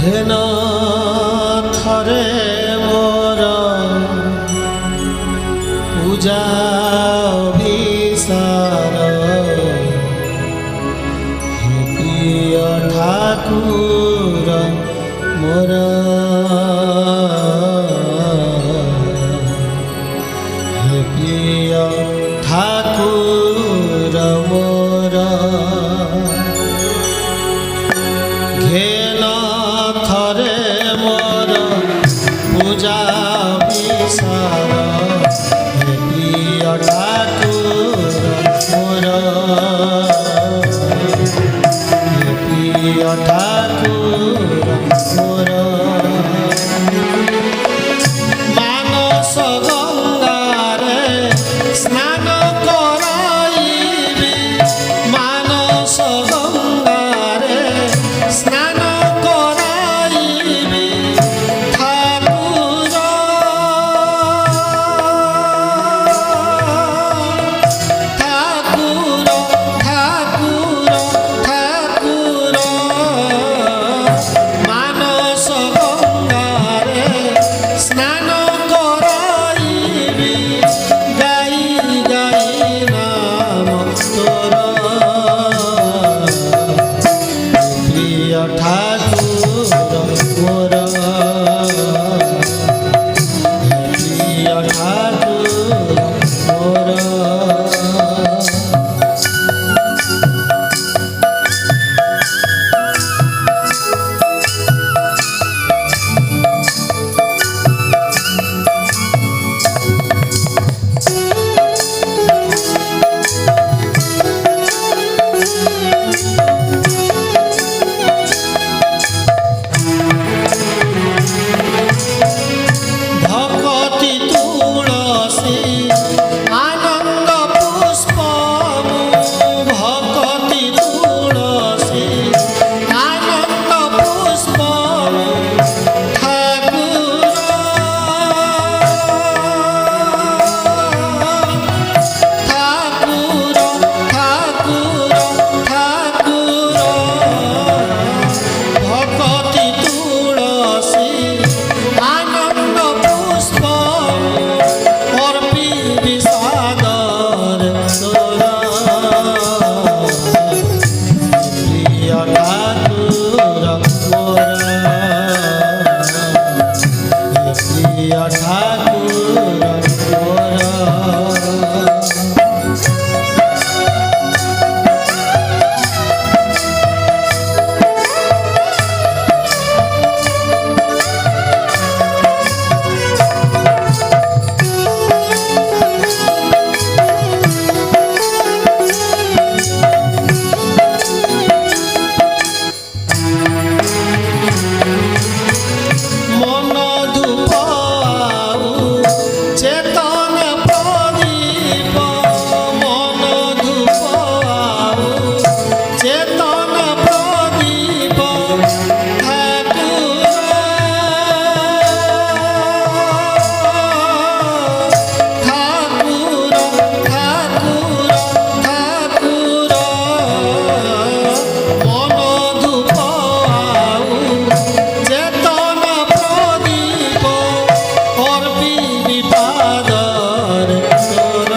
घेन थरे मोर पूजा विसार हे प्रिय ठाकुर मोर हे प्रिय ठाकुर मोर घेन थरे मोर पूजा विसार हे प्रिय ठाकुर मोर हे प्रिय ठाकुर मोर मानस गंगारे स्नान कराइबी मानस गंगारे स्नान कराइबी ठाकुर ठाकुर ठाकुर ठाकुर मानस गंगारे स्नान कराइबी गाई गाई नाम तोर प्रिय ठाकुर मोर प्रिय ठाकुर मोर भक्ति तुलसी आनंद पुष्प भक्ति तुलसी आनंद पुष्प ठाकुर ठाकुर ठाकुर ठाकुर भक्ति तुलसी आनंद पुष्प अर्पी सागर तोर प्रिय ठाकुर मोर प्रिय ठाकुर मोर मन धूप आउ चेतन प्रदीप मन धूप आउ चेतन प्रदीप ठाकुर ठाकुर ठाकुर ठाकुर मन धूप आउ चेतन प्रदीप अर्पी विपादर तोर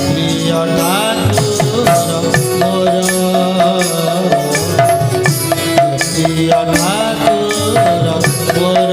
प्रिय ठाकुर मोर प्रिय ठाकुर मोर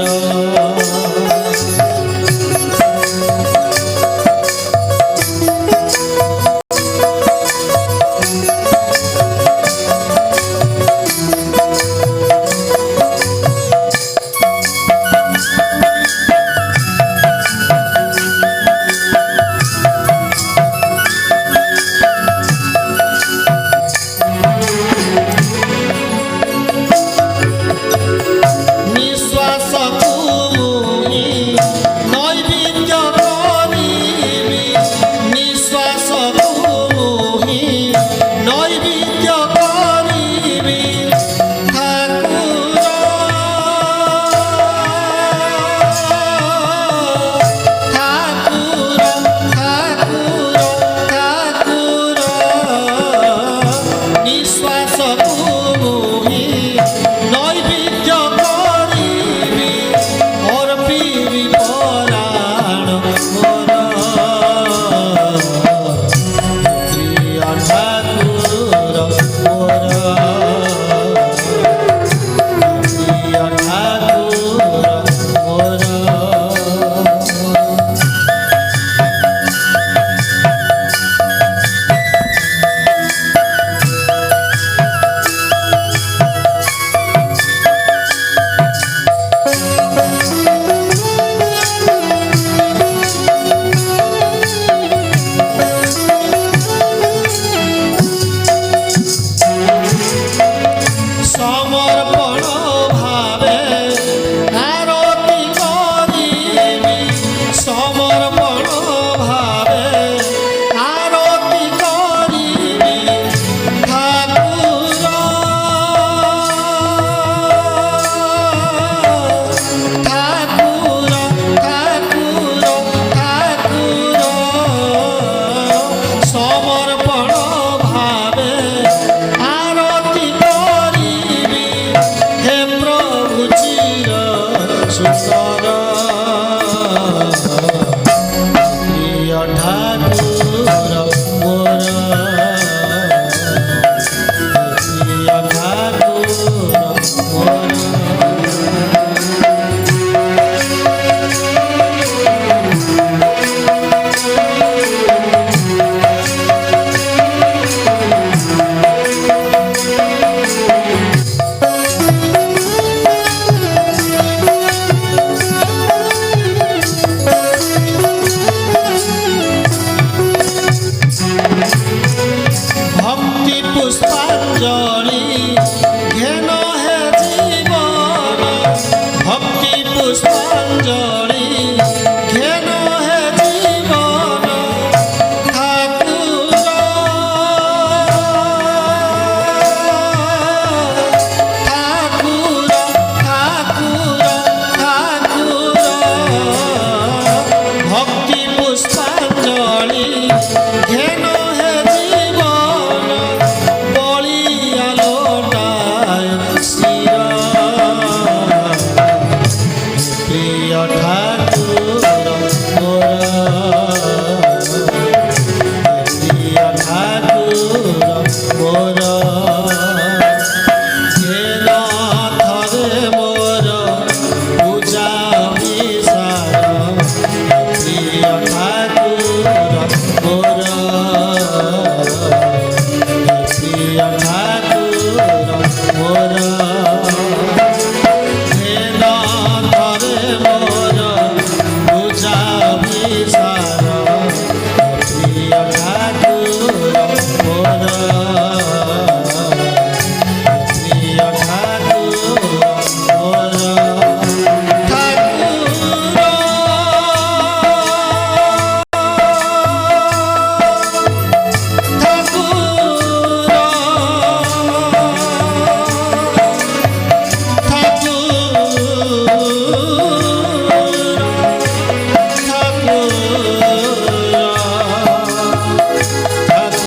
জড়ি